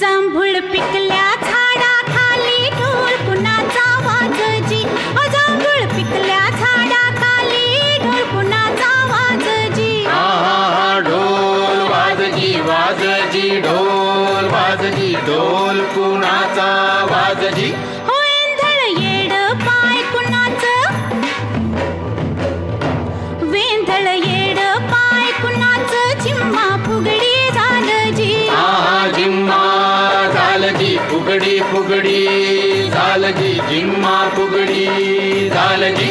जांभूळ पिकल्या झाडाखाली ढोल कुणाचा वाजजी. जांभूळ पिकल्या झाडाखाली ढोल कुणाचा वाजजी. ढोल वाजजी वाजजी ढोल वाजजी ढोल कुणाचा वाजजी. वेंधळ येड पाय कुणाचं, वेंधळ येड पाय कुणाचं. झिम्मा फुगडी झालजी. झिम्मा झालजी फुगडी फुगडी झालजी. झिम्मा फुगडी झालजी.